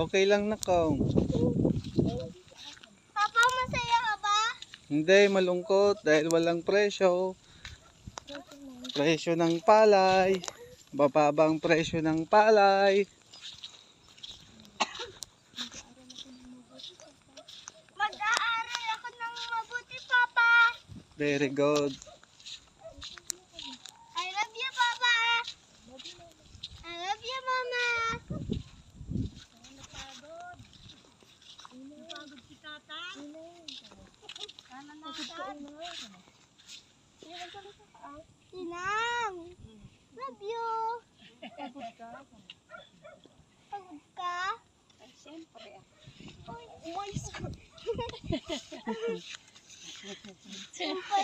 Okay lang na kong. Papa, masaya ka ba? Hindi, malungkot dahil walang presyo. Presyo ng palay. Bababang presyo ng palay. Mag-aaral ako ng mabuti, Papa. Very good. I love you, Papa. I love you, Mama. Napagod si Tata. Sinang. Love you. Pagod ka? Pagod ka? Ay, siyempre. Uy, umayos ka. Siyempre,